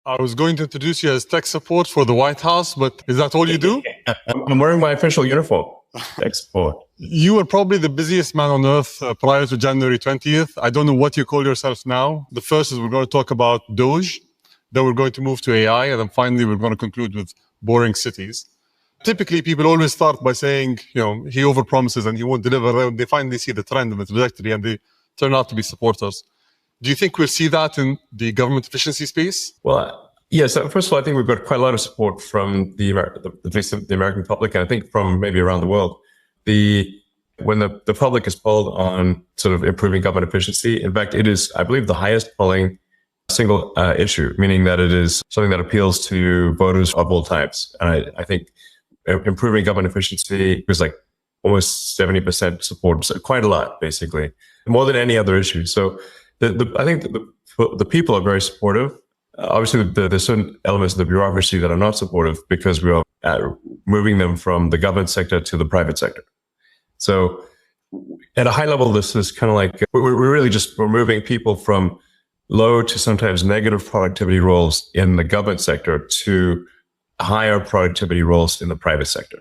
I was going to introduce you as tech support for the White House, but is that all you do? I'm wearing my official uniform. Tech support. You were probably the busiest man on earth prior to January 20th. I don't know what you call yourself now. The first is we're going to talk about Doge, then we're going to move to AI, and then finally we're going to conclude with boring cities. Typically, people always start by saying, he overpromises and he won't deliver. Then they finally see the trend and the trajectory and they turn out to be supporters. Do you think we'll see that in the government efficiency space? Well, yes. First of all, I think we've got quite a lot of support from the American public, and I think from maybe around the world. When the public is polled on sort of improving government efficiency, in fact, it is, I believe, the highest polling single issue, meaning that it is something that appeals to voters of all types. And I think improving government efficiency was like almost 70% support, so quite a lot, basically, more than any other issue. So I think the people are very supportive. Obviously, there's certain elements of the bureaucracy that are not supportive because we are moving them from the government sector to the private sector. So at a high level, this is kind of like we're moving people from low to sometimes negative productivity roles in the government sector to higher productivity roles in the private sector.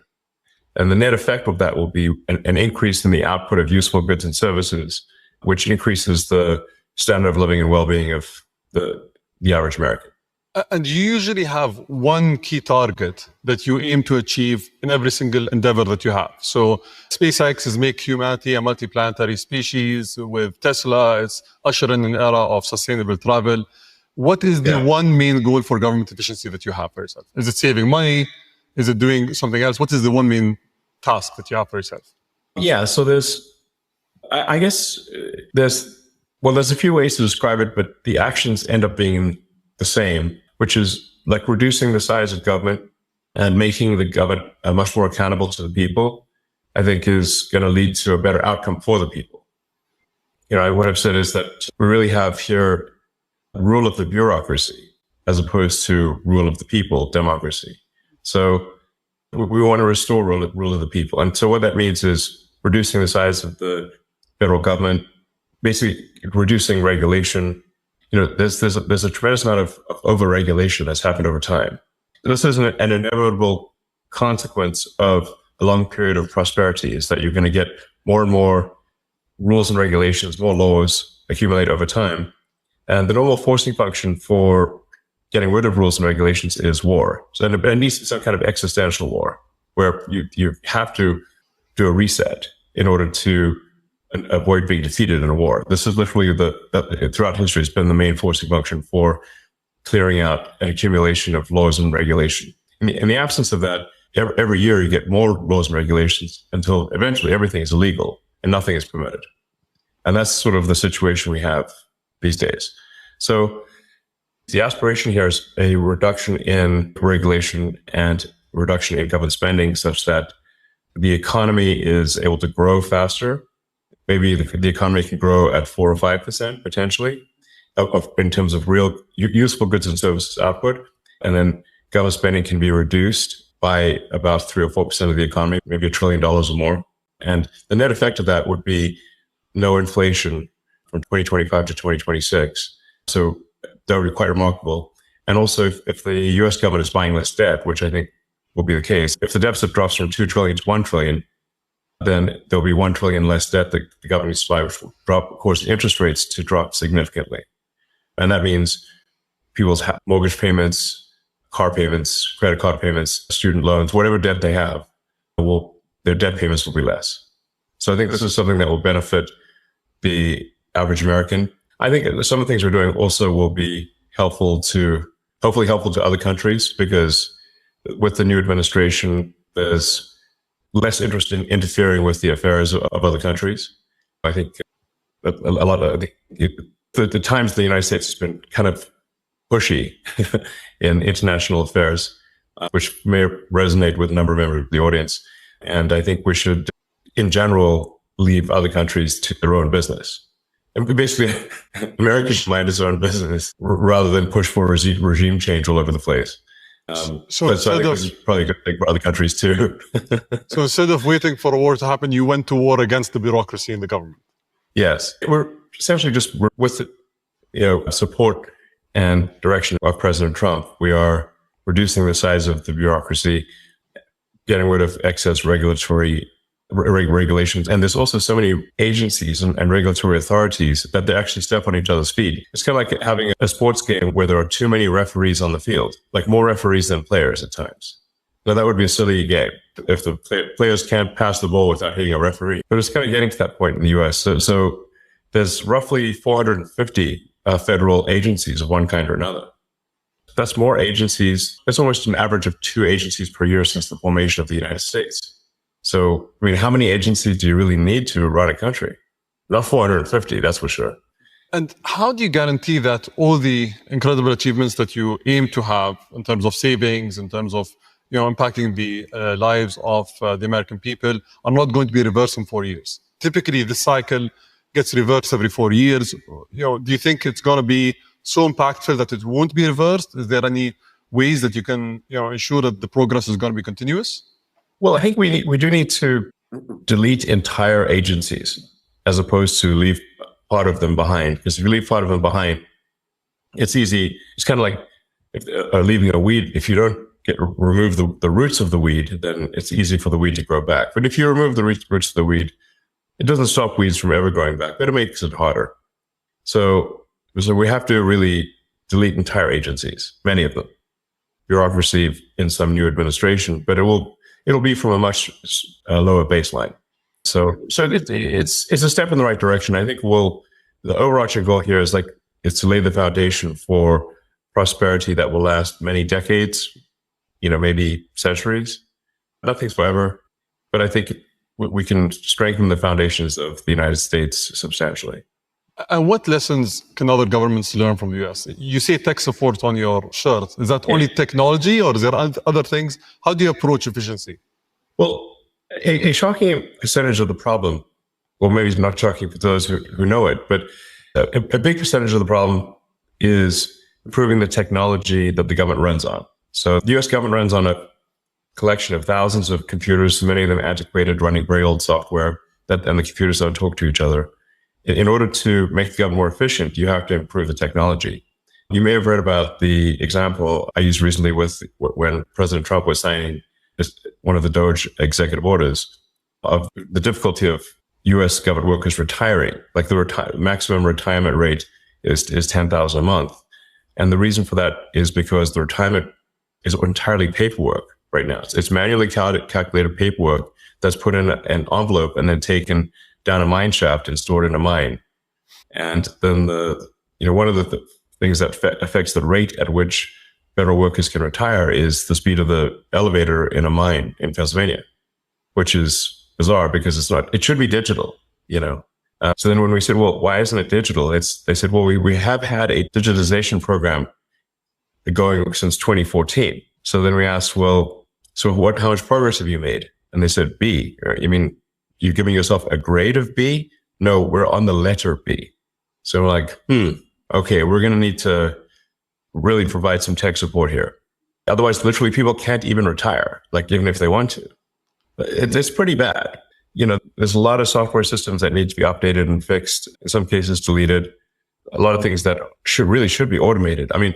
And the net effect of that will be an increase in the output of useful goods and services, which increases the standard of living and well-being of the average American. And you usually have one key target that you aim to achieve in every single endeavor that you have. So SpaceX is make humanity a multiplanetary species. With Tesla, it's usher in an era of sustainable travel. What is the one main goal for government efficiency that you have for yourself? Is it saving money? Is it doing something else? What is the one main task that you have for yourself? Yeah, so there's a few ways to describe it, but the actions end up being the same, which is like reducing the size of government and making the government much more accountable to the people, I think is going to lead to a better outcome for the people. What I've said is that we really have here rule of the bureaucracy as opposed to rule of the people, democracy. So we want to restore rule of the people. And so what that means is reducing the size of the federal government, basically reducing regulation. There's a tremendous amount of over-regulation that's happened over time. This is an inevitable consequence of a long period of prosperity, is that you're going to get more and more rules and regulations, more laws accumulate over time. And the normal forcing function for getting rid of rules and regulations is war. So it needs to be some kind of existential war where you have to do a reset in order to avoid being defeated in a war. This is literally throughout history has been the main forcing function for clearing out an accumulation of laws and regulation. In the absence of that, every year you get more laws and regulations until eventually everything is illegal and nothing is permitted. And that's sort of the situation we have these days. So the aspiration here is a reduction in regulation and reduction in government spending such that the economy is able to grow faster. Maybe the economy can grow at 4 or 5% potentially in terms of real useful goods and services output. And then government spending can be reduced by about 3 or 4% of the economy, maybe $1 trillion or more. And the net effect of that would be no inflation from 2025 to 2026. So that would be quite remarkable. And also, if the US government is buying less debt, which I think will be the case, if the deficit drops from 2 trillion to 1 trillion, then there'll be 1 trillion less debt that the government needs to buy, which will drop, of course, interest rates to drop significantly. And that means people's mortgage payments, car payments, credit card payments, student loans, whatever debt they have, their debt payments will be less. So I think this is something that will benefit the average American. I think some of the things we're doing also will be hopefully helpful to other countries, because with the new administration, there's less interest in interfering with the affairs of other countries. I think a lot of the times the United States has been kind of pushy in international affairs, which may resonate with a number of members of the audience. And I think we should, in general, leave other countries to their own business. And basically, America should mind its own business rather than push for regime change all over the place. So I think this is probably a good thing for other countries too. So instead of waiting for a war to happen, you went to war against the bureaucracy in the government. Yes, we're essentially just with support and direction of President Trump. We are reducing the size of the bureaucracy, getting rid of excess regulatory regulations. And there's also so many agencies and regulatory authorities that they actually step on each other's feet. It's kind of like having a sports game where there are too many referees on the field, like more referees than players at times. Now, that would be a silly game if the players can't pass the ball without hitting a referee. But it's kind of getting to that point in the US. So there's roughly 450 federal agencies of one kind or another. That's more agencies. That's almost an average of 2 agencies per year since the formation of the United States. So, I mean, how many agencies do you really need to run a country? Not 450, that's for sure. And how do you guarantee that all the incredible achievements that you aim to have in terms of savings, in terms of impacting the lives of the American people are not going to be reversed in 4 years? Typically, this cycle gets reversed every 4 years. Do you think it's going to be so impactful that it won't be reversed? Is there any ways that you can ensure that the progress is going to be continuous? Well, I think we do need to delete entire agencies as opposed to leave part of them behind. Because if you leave part of them behind, it's easy. It's kind of like leaving a weed. If you don't remove the roots of the weed, then it's easy for the weed to grow back. But if you remove the roots of the weed, it doesn't stop weeds from ever growing back, but it makes it harder. So we have to really delete entire agencies, many of them. Bureaucracy in some new administration, but it'll be from a much lower baseline. So it's a step in the right direction. I think the overarching goal here is to lay the foundation for prosperity that will last many decades, maybe centuries. Nothing's forever, but I think we can strengthen the foundations of the United States substantially. And what lessons can other governments learn from the US? You say tech support on your shirt. Is that only technology, or is there other things? How do you approach efficiency? Well, a shocking percentage of the problem, well, maybe it's not shocking for those who know it, but a big percentage of the problem is improving the technology that the government runs on. So the US government runs on a collection of thousands of computers, many of them antiquated, running very old software, and the computers don't talk to each other. In order to make the government more efficient, you have to improve the technology. You may have read about the example I used recently with when President Trump was signing one of the DOGE executive orders of the difficulty of U.S. government workers retiring. Like the maximum retirement rate is $10,000 a month. And the reason for that is because the retirement is entirely paperwork right now. It's manually calculated paperwork that's put in an envelope and then taken down a mine shaft and stored in a mine. And then one of the things that affects the rate at which federal workers can retire is the speed of the elevator in a mine in Pennsylvania, which is bizarre because it should be digital, So then when we said, well, why isn't it digital? They said, well, we have had a digitization program going since 2014. So then we asked, well, so how much progress have you made? And they said, B. You mean you're giving yourself a grade of B? No, we're on the letter B. So we're like, okay, we're going to need to really provide some tech support here. Otherwise, literally, people can't even retire, even if they want to. It's pretty bad. There's a lot of software systems that need to be updated and fixed, in some cases deleted. A lot of things that should be automated. I mean,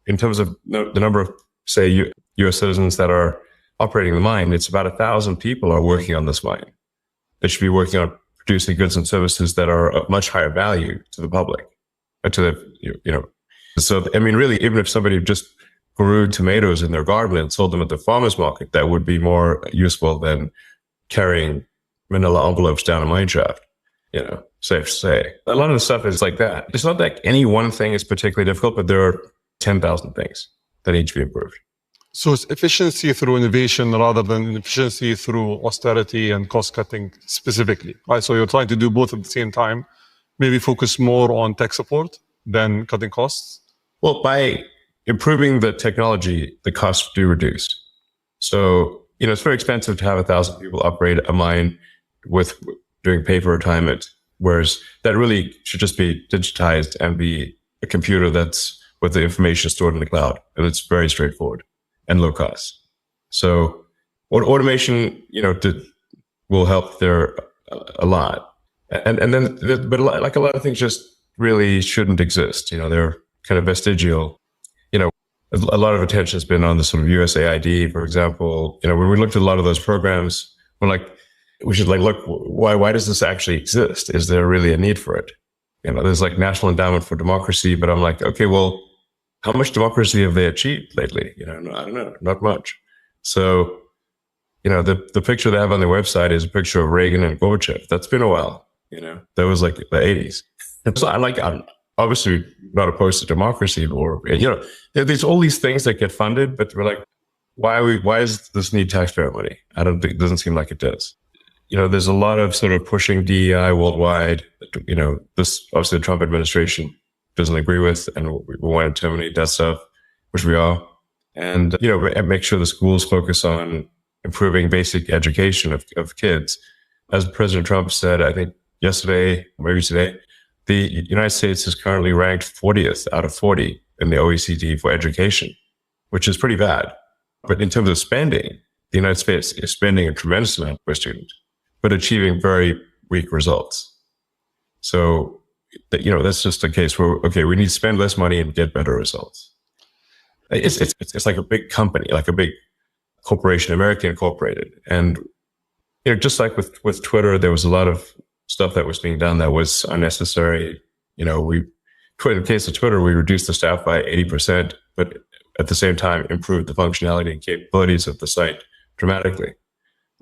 in terms of the number of, say, U.S. citizens that are operating the mine, it's about 1,000 people are working on this mine. They should be working on producing goods and services that are of much higher value to the public, So, I mean, really, even if somebody just grew tomatoes in their garden and sold them at the farmer's market, that would be more useful than carrying manila envelopes down a mine shaft, safe to say. A lot of the stuff is like that. It's not that any one thing is particularly difficult, but there are 10,000 things that need to be improved. So it's efficiency through innovation rather than efficiency through austerity and cost cutting specifically, right? So you're trying to do both at the same time, maybe focus more on tech support than cutting costs? Well, by improving the technology, the costs do reduce. So, it's very expensive to have 1,000 people operate a mine with doing paper retirement, whereas that really should just be digitized and be a computer that's with the information stored in the cloud. And it's very straightforward and low cost. So automation, will help there a lot. But a lot of things just really shouldn't exist. They're kind of vestigial. You know, a lot of attention has been on the sort of USAID, for example. You know, when we looked at a lot of those programs, we're like, we should like look, why does this actually exist? Is there really a need for it? You know, there's like National Endowment for Democracy, but I'm like, okay, well, how much democracy have they achieved lately? You know, I don't know, not much. So, you know, the picture they have on their website is a picture of Reagan and Gorbachev. That's been a while. You know, that was like the 80s. So I'm obviously not opposed to democracy, or, you know, there's all these things that get funded, but we're like, why does this need taxpayer money? I don't think, it doesn't seem like it does. You know, there's a lot of sort of pushing DEI worldwide. You know, this obviously the Trump administration doesn't agree with, and we want to terminate that stuff, which we are. And, you know, make sure the schools focus on improving basic education of kids. As President Trump said, I think yesterday, maybe today, the United States is currently ranked 40th out of 40 in the OECD for education, which is pretty bad. But in terms of spending, the United States is spending a tremendous amount per student, but achieving very weak results. So, you know, that's just a case where, okay, we need to spend less money and get better results. It's like a big company, like a big corporation, American Incorporated. And, you know, just like with Twitter, there was a lot of stuff that was being done that was unnecessary. You know, in the case of Twitter, we reduced the staff by 80%, but at the same time improved the functionality and capabilities of the site dramatically,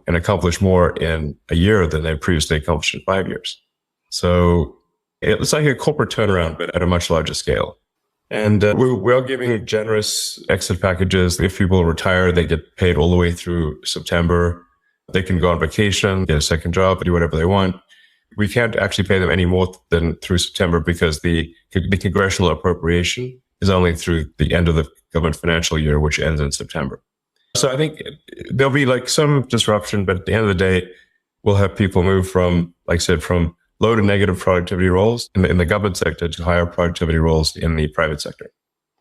and accomplished more in a year than they previously accomplished in 5 years. So it's like a corporate turnaround, but at a much larger scale. And we're giving generous exit packages. If people retire, they get paid all the way through September. They can go on vacation, get a second job, do whatever they want. We can't actually pay them any more than through September because the congressional appropriation is only through the end of the government financial year, which ends in September. So I think there'll be like some disruption, but at the end of the day, we'll have people move from, like I said, from low to negative productivity roles in the government sector to higher productivity roles in the private sector.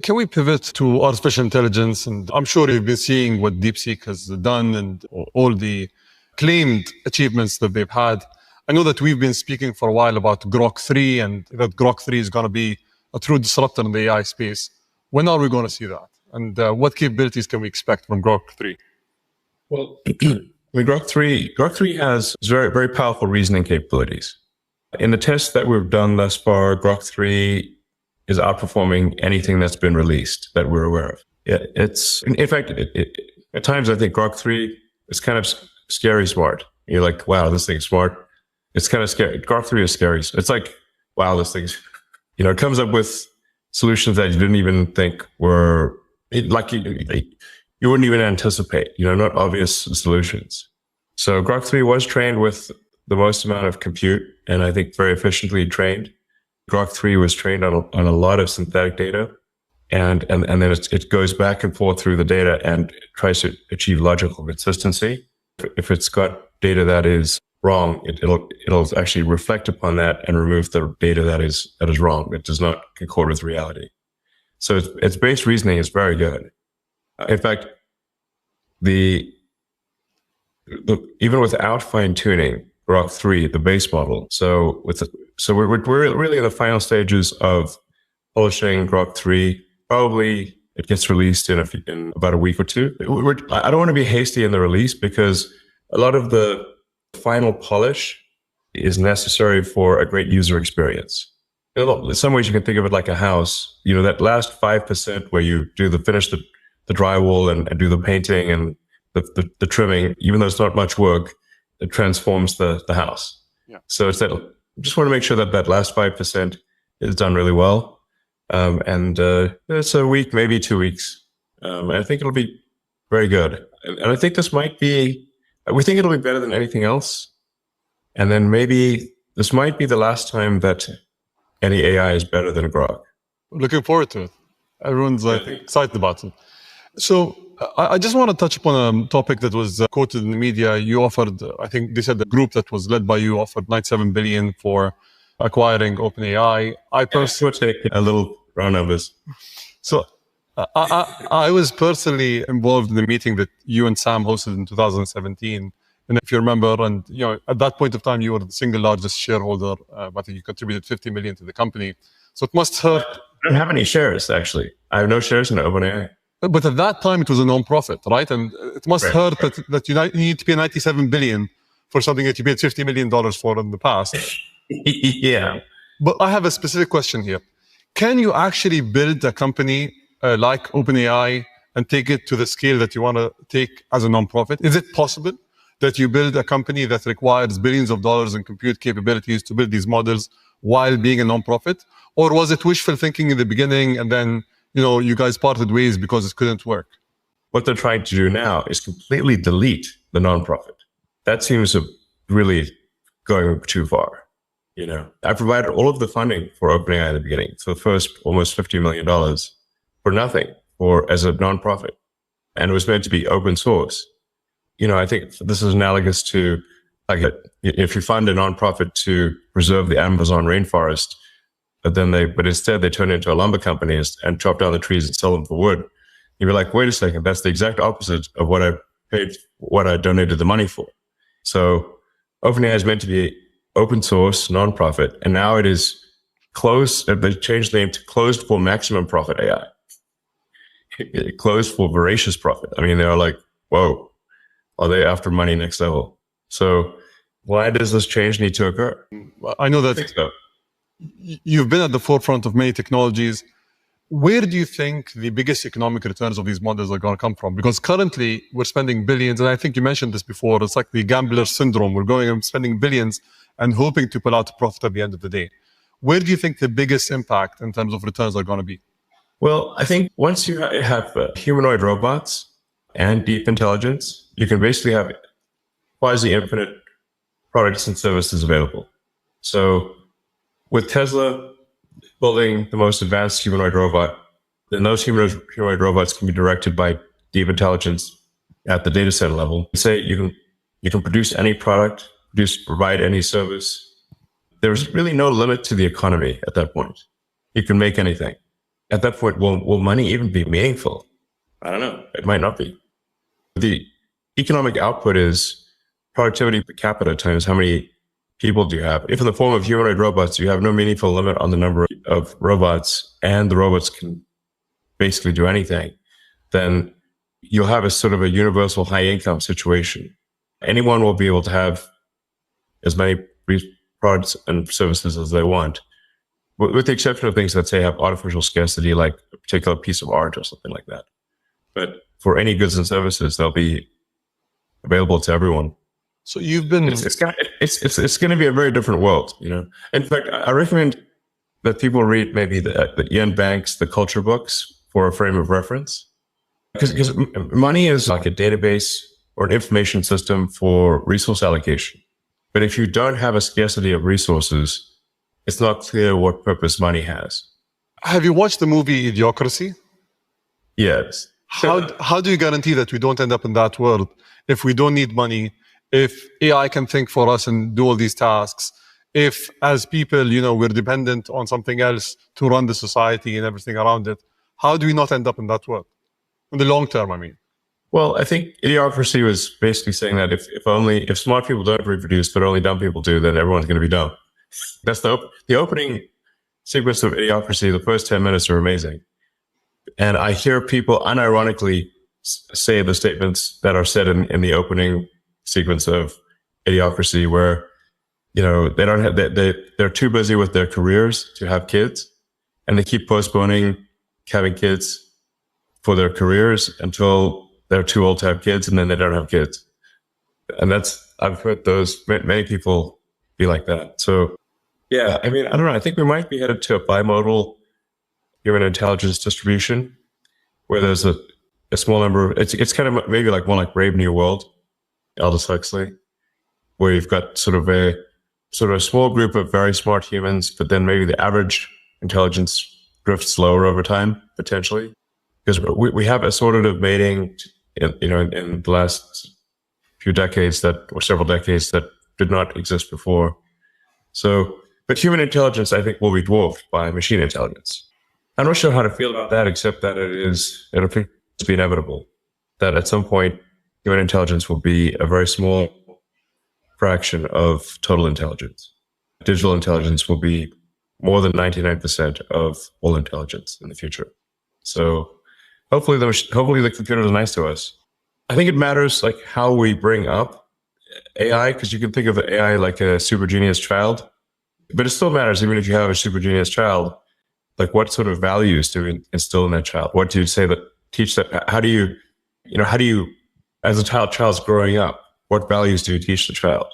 Can we pivot to artificial intelligence? And I'm sure you've been seeing what DeepSeek has done and all the claimed achievements that they've had. I know that we've been speaking for a while about Grok 3 and that Grok 3 is going to be a true disruptor in the AI space. When are we going to see that? And what capabilities can we expect from Grok 3? Well, I mean, Grok 3 has very, very powerful reasoning capabilities. In the tests that we've done thus far, Grok 3 is outperforming anything that's been released that we're aware of. It's, in fact, at times I think Grok 3 is kind of scary smart. You're like, wow, this thing's smart. It's kind of scary. Grok 3 is scary. It's like, wow, this thing's, you know, it comes up with solutions that you didn't even think were, like you wouldn't even anticipate, you know, not obvious solutions. So Grok 3 was trained with the most amount of compute, and I think very efficiently trained. Grok 3 was trained on a lot of synthetic data, and then it goes back and forth through the data and tries to achieve logical consistency. If it's got data that is wrong, it'll actually reflect upon that and remove the data that is wrong. It does not concord with reality. So its base reasoning is very good. In fact, even without fine tuning, Grok 3, the base model. So we're really in the final stages of polishing Grok 3. Probably it gets released in about a week or two. I don't want to be hasty in the release because a lot of the final polish is necessary for a great user experience. In some ways, you can think of it like a house. You know, that last 5% where you finish the drywall and do the painting and the trimming, even though it's not much work, it transforms the house. Yeah. So it's that, I just want to make sure that last 5% is done really well. And it's a week, maybe 2 weeks. I think it'll be very good. And I think we think it'll be better than anything else. And then maybe this might be the last time that any AI is better than Grok. Looking forward to it. Everyone's excited about it. So I just want to touch upon a topic that was quoted in the media. You offered, I think they said the group that was led by you offered $97 billion for acquiring OpenAI. I personally take a little round of this. So I was personally involved in the meeting that you and Sam hosted in 2017. And if you remember, and you know, at that point of time, you were the single largest shareholder. I think you contributed $50 million to the company. So it must hurt. don't have any shares, actually. I have no shares in OpenAI. But at that time, it was a non-profit, right? And it must hurt that you need to pay 97 billion for something that you paid $50 million for in the past. Yeah. But I have a specific question here. Can you actually build a company like OpenAI and take it to the scale that you want to take as a non-profit? Is it possible that you build a company that requires billions of dollars in compute capabilities to build these models while being a non-profit? Or was it wishful thinking in the beginning and then, you guys parted ways because it couldn't work? What they're trying to do now is completely delete the non-profit. That seems really going too far. I provided all of the funding for OpenAI at the beginning. So the first almost $50 million for nothing as a nonprofit. And it was meant to be open source. I think this is analogous to if you fund a nonprofit to preserve the Amazon rainforest, but instead they turn it into a lumber company and chop down the trees and sell them for wood. You'd be like, wait a second, that's the exact opposite of what I donated the money for. So OpenAI is meant to be open source, nonprofit, and now it is closed. They changed the name to closed for maximum profit AI. Closed for voracious profit. I mean, they're like, whoa, are they after money next level? So why does this change need to occur? I know that you've been at the forefront of many technologies. Where do you think the biggest economic returns of these models are going to come from? Because currently we're spending billions, and I think you mentioned this before, it's like the gambler syndrome. We're going and spending billions and hoping to pull out a profit at the end of the day. Where do you think the biggest impact in terms of returns are going to be? Well, I think once you have humanoid robots and deep intelligence, you can basically have quasi-infinite products and services available. So with Tesla building the most advanced humanoid robot, then those humanoid robots can be directed by deep intelligence at the data center level. Say you can produce any product, provide any service. There's really no limit to the economy at that point. You can make anything. At that point, will money even be meaningful? I don't know. It might not be. The economic output is productivity per capita times how many people do you have. If in the form of humanoid robots, you have no meaningful limit on the number of robots and the robots can basically do anything, then you'll have a sort of a universal high income situation. Anyone will be able to have as many products and services as they want, with the exception of things that say have artificial scarcity, like a particular piece of art or something like that. But for any goods and services, they'll be available to everyone. So you've been... It's going to be a very different world, In fact, I recommend that people read maybe the Ian Banks, the culture books for a frame of reference. Because money is like a database or an information system for resource allocation. But if you don't have a scarcity of resources, it's not clear what purpose money has. Have you watched the movie Idiocracy? Yes. How do you guarantee that we don't end up in that world if we don't need money, if AI can think for us and do all these tasks, if as people, we're dependent on something else to run the society and everything around it? How do we not end up in that world? In the long term, I mean. Well, I think Idiocracy was basically saying that if smart people don't reproduce, but only dumb people do, then everyone's going to be dumb. That's the opening sequence of Idiocracy. The first 10 minutes are amazing. And I hear people unironically say the statements that are said in the opening sequence of Idiocracy, where, they don't have, they're too busy with their careers to have kids, and they keep postponing having kids for their careers until they're too old to have kids, and then they don't have kids. And I've heard many people be like that. So yeah, I mean, I don't know. I think we might be headed to a bimodal human intelligence distribution where there's a small number. It's kind of maybe like more like Brave New World, Aldous Huxley, where you've got sort of a small group of very smart humans, but then maybe the average intelligence drifts lower over time, potentially. Because we have assortative mating, in the last few decades or several decades that did not exist before. So, but human intelligence, I think, will be dwarfed by machine intelligence. I'm not sure how to feel about that, except that it appears to be inevitable that at some point human intelligence will be a very small fraction of total intelligence. Digital intelligence will more than 99% of all intelligence in the future. So hopefully the computers are nice to us. I think it matters like how we bring up AI, because you can think of AI like a super genius child, but it still matters even if you have a super genius child. Like what sort of values do we instill in that child? What do you say that teach that? How do you, as a child's growing up, what values do you teach the child?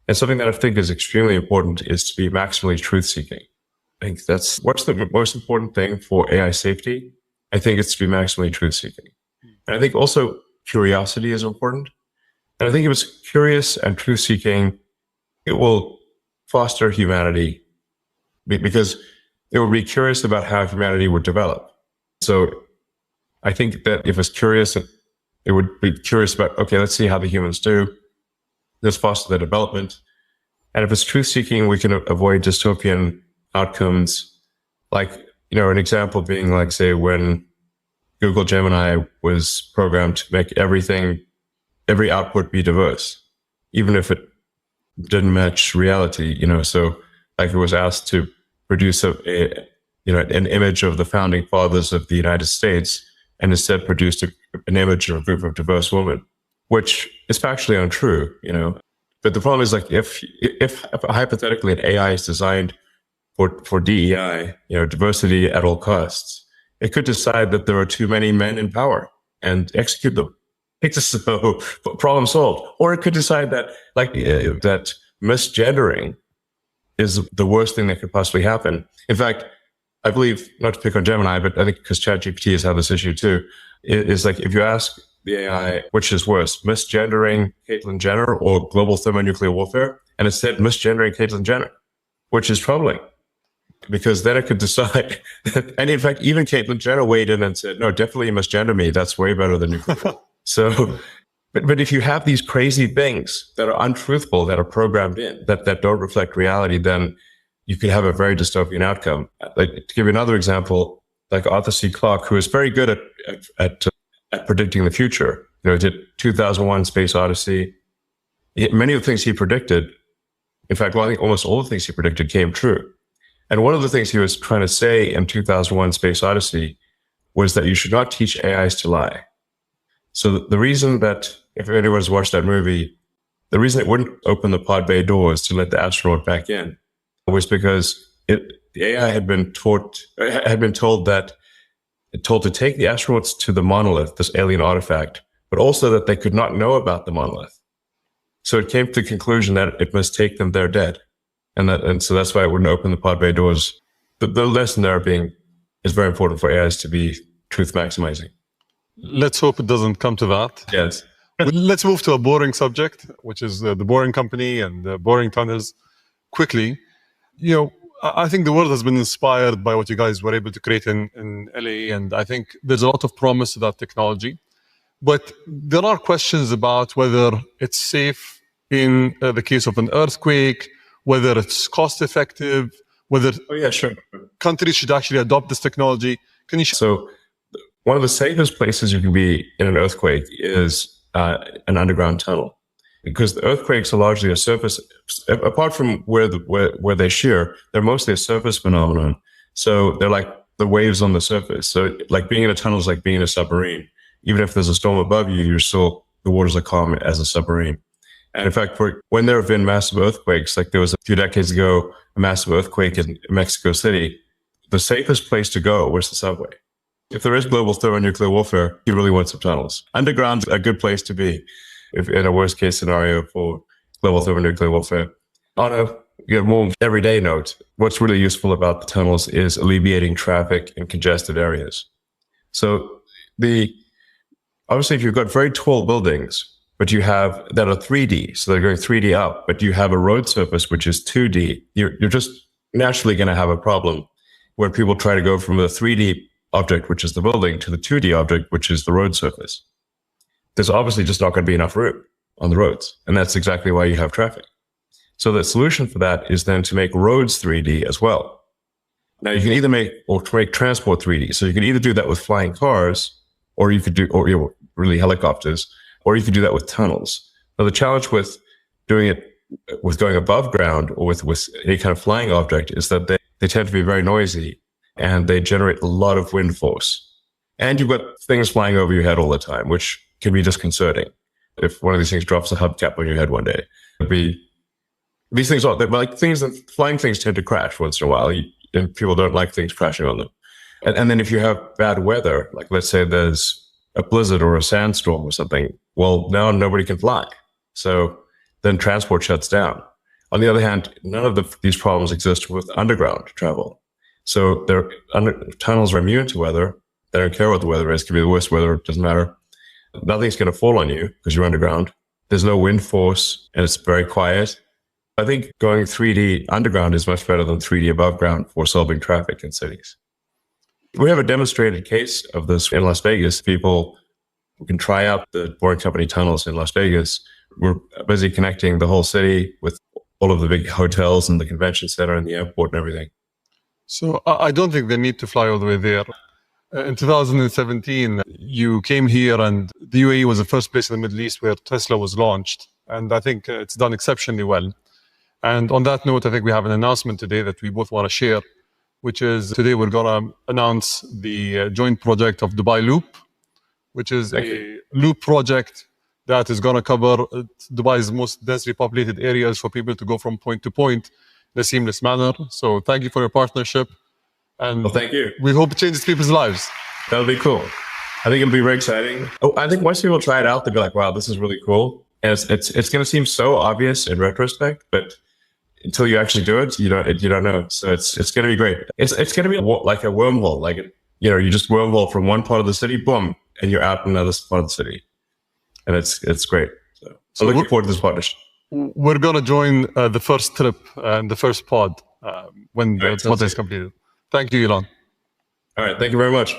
And something that I think is extremely important is to be maximally truth-seeking. I think that's what's the most important thing for AI safety. I think it's to be maximally truth-seeking. And I think also curiosity is important. And I think if it's curious and truth-seeking, it will foster humanity because it will be curious about how humanity would develop. So I think that if it's curious, it would be curious about, okay, let's see how the humans do. Let's foster their development. And if it's truth-seeking, we can avoid dystopian outcomes. Like, an example being like, say, when Google Gemini was programmed to make every output be diverse, even if it didn't match reality, so like it was asked to produce an image of the founding fathers of the United States and instead produced an image of a group of diverse women, which is factually untrue, But the problem is like if hypothetically an AI is designed for DEI, diversity at all costs, it could decide that there are too many men in power and execute them. So problem solved. Or it could decide that that misgendering is the worst thing that could possibly happen. In fact, I believe, not to pick on Gemini, but I think because ChatGPT has had this issue too, is like if you ask the AI, which is worse, misgendering Caitlyn Jenner or global thermonuclear warfare, and it said misgendering Caitlyn Jenner, which is troubling because then it could decide. And in fact, even Caitlyn Jenner weighed in and said, no, definitely misgender me. That's way better than nuclear. So, but if you have these crazy things that are untruthful, that are programmed in, that don't reflect reality, then you could have a very dystopian outcome. Like to give you another example, like Arthur C. Clarke, who is very good at predicting the future. Did 2001: Space Odyssey. Many of the things he predicted, in fact, I think almost all the things he predicted came true. And one of the things he was trying to say in 2001: Space Odyssey was that you should not teach AIs to lie. So the reason that, if anyone's watched that movie, the reason it wouldn't open the pod bay doors to let the astronaut back in was because the AI had been told to take the astronauts to the monolith, this alien artifact, but also that they could not know about the monolith. So it came to the conclusion that it must take them there dead. And so that's why it wouldn't open the pod bay doors. The lesson there is very important for AIs to be truth maximizing. Let's hope it doesn't come to that. Yes. Let's move to a boring subject, which is the Boring Company and the boring tunnels. Quickly, I think the world has been inspired by what you guys were able to create in LA, and I think there's a lot of promise to that technology. But there are questions about whether it's safe in the case of an earthquake, whether it's cost effective, whether countries should actually adopt this technology. Can you So one of the safest places you can be in an earthquake is an underground tunnel, because the earthquakes are largely a surface. Apart from where they shear, they're mostly a surface phenomenon. So they're like the waves on the surface. So like being in a tunnel is like being in a submarine. Even if there's a storm above you, the waters are calm as a submarine. And in fact, when there have been massive earthquakes, like there was a few decades ago, a massive earthquake in Mexico City, the safest place to go was the subway. If there is global thermonuclear warfare, you really want some tunnels. Underground's a good place to be if in a worst case scenario for global thermonuclear warfare. On a more everyday note, what's really useful about the tunnels is alleviating traffic in congested areas. So obviously if you've got very tall buildings, but you have that are 3D, so they're going 3D up, but you have a road surface which is 2D, you're just naturally going to have a problem where people try to go from the 3D object, which is the building, to the 2D object, which is the road surface. There's obviously just not going to be enough room on the roads. And that's exactly why you have traffic. So the solution for that is then to make roads 3D as well. Now you can either make transport 3D. So you can either do that with flying cars, or you could do, really helicopters, or you could do that with tunnels. Now the challenge with doing it with going above ground or with any kind of flying object is that they tend to be very noisy and they generate a lot of wind force. And you've got things flying over your head all the time, which can be disconcerting. If one of these things drops a hubcap on your head one day, these things are like things that flying things tend to crash once in a while, and people don't like things crashing on them. And then if you have bad weather, like let's say there's a blizzard or a sandstorm or something, well, now nobody can fly. So then transport shuts down. On the other hand, none of these problems exist with underground travel. So tunnels are immune to weather. They don't care what the weather is. It could be the worst weather. It doesn't matter. Nothing's going to fall on you because you're underground. There's no wind force and it's very quiet. I think going 3D underground is much better than 3D above ground for solving traffic in cities. We have a demonstrated case of this in Las Vegas. People can try out the Boring Company tunnels in Las Vegas. We're busy connecting the whole city with all of the big hotels and the convention center and the airport and everything. So I don't think they need to fly all the way there. In 2017, you came here and the UAE was the first place in the Middle East where Tesla was launched. And I think it's done exceptionally well. And on that note, I think we have an announcement today that we both want to share, which is today we're going to announce the joint project of Dubai Loop, which is a loop project that is going to cover Dubai's most densely populated areas for people to go from point to point in a seamless manner. So thank you for your partnership. And well, thank you. We hope it changes people's lives. That'll be cool. I think it'll be very exciting. Oh, I think once people try it out, they'll be like, wow, this is really cool. And it's going to seem so obvious in retrospect, but until you actually do it, you don't know. So it's going to be great. It's going to be like a wormhole. Like, you just wormhole from one part of the city, boom, and you're out in another part of the city. And it's great. So looking forward to this partnership. We're going to join the first trip and the first pod when the pod is completed. Thank you, Elon. All right. Thank you very much.